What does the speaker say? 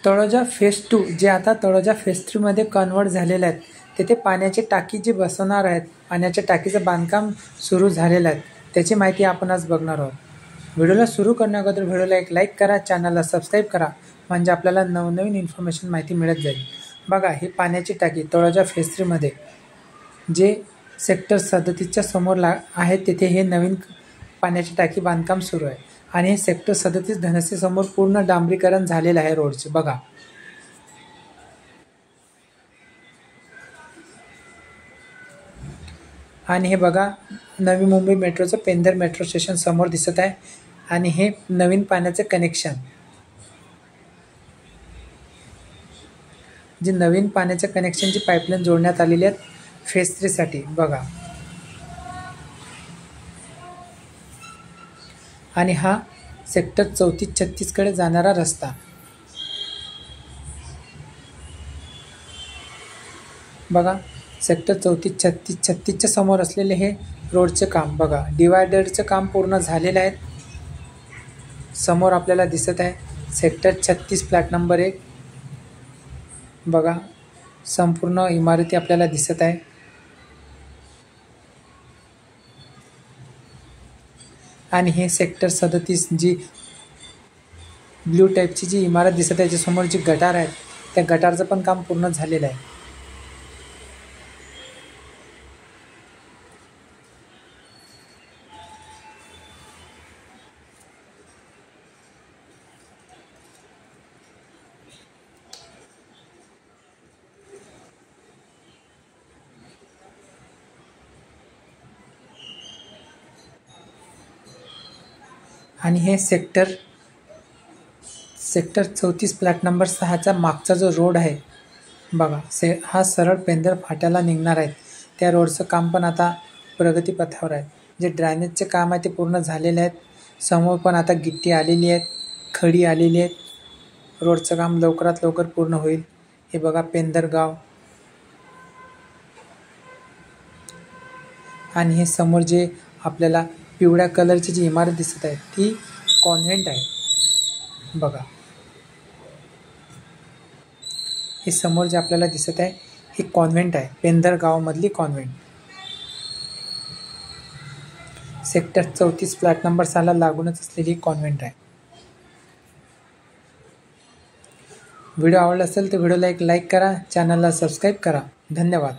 Taloja phase 2 जे आता Taloja phase 3 मध्ये कन्वर्ट झालेले आहेत, तेथे पाण्याची टाकी जी बसवणार आहेत, पाण्याच्या टाकीचं बांधकाम सुरू झालेलं आहे, त्याची माहिती आपण आज बघणार आहोत. व्हिडिओला सुरू करण्याअगोदर व्हिडिओला एक लाईक करा, चॅनलला सबस्क्राईब करा, म्हणजे आपल्याला नवनवीन इन्फॉर्मेशन माहिती मिळत जाईल. बघा, ही पाण्याची टाकी तळोजा फेज 3 मध्ये जे सेक्टर 37च्या समोर आहे, तेथे हे नवीन पाण्याची टाकी बांधकाम सुरू आहे. आणि हे सेक्टर 37 धनसी समोर पूर्ण डांबरीकरण झालेलं आहे रोडचे. बघा, आणि हे बघा, नवी मुंबई मेट्रोचं पेंदर मेट्रो स्टेशन समोर दिसत आहे. आणि हे नवीन पाण्याचे कनेक्शन, जी नवीन पाण्याच्या कनेक्शनची पाईपलाईन जोडण्यात आलेली आहेत फेज 3 साठी. बघा, आणि हा सेक्टर 34-36 कडे जाणारा रस्ता. बघा, सेक्टर 34-36च्या समोर असलेले हे रोडचे काम. बघा, डिवायडरचे काम पूर्ण झालेले आहे. समोर आपल्याला दिसत आहे सेक्टर 36 फ्लॅट नंबर 1. बघा, संपूर्ण इमारती आपल्याला दिसत आहे. आणि हे सेक्टर 37 जी ब्ल्यू टाईपची जी इमारत दिसत आहे, त्याच्यासमोर जी गटार आहेत, त्या गटारचं पण काम पूर्ण झालेलं आहे. आणि हे सेक्टर 34 फ्लॅट नंबर 6चा मागचा जो रोड आहे, बघा, हा सरळ पेंदर फाट्याला निघणार आहे. त्या रोडचं काम पण आता प्रगतीपथावर आहे. जे ड्रेनेजचे काम आहे ते पूर्ण झालेले आहेत. समोर पण आता गिट्टी आलेली आहेत, खडी आलेली आहेत. रोडचं काम लवकरात लवकर पूर्ण होईल. हे बघा, पेंदर गाव. आणि हे समोर जे आपल्याला पिवळ्या कलरची जी इमारत दिसत आहे, ती कॉन्व्हेंट आहे. बघा, हे समोर जे आपल्याला दिसत आहे, ही कॉन्व्हेंट आहे, पेंदर गावामधली कॉन्व्हेंट. सेक्टर 34 फ्लॅट नंबर 6ला लागूनच असलेली कॉन्व्हेंट आहे. व्हिडिओ आवडला असेल तर व्हिडिओला एक लाईक करा, चॅनलला सबस्क्राईब करा. धन्यवाद.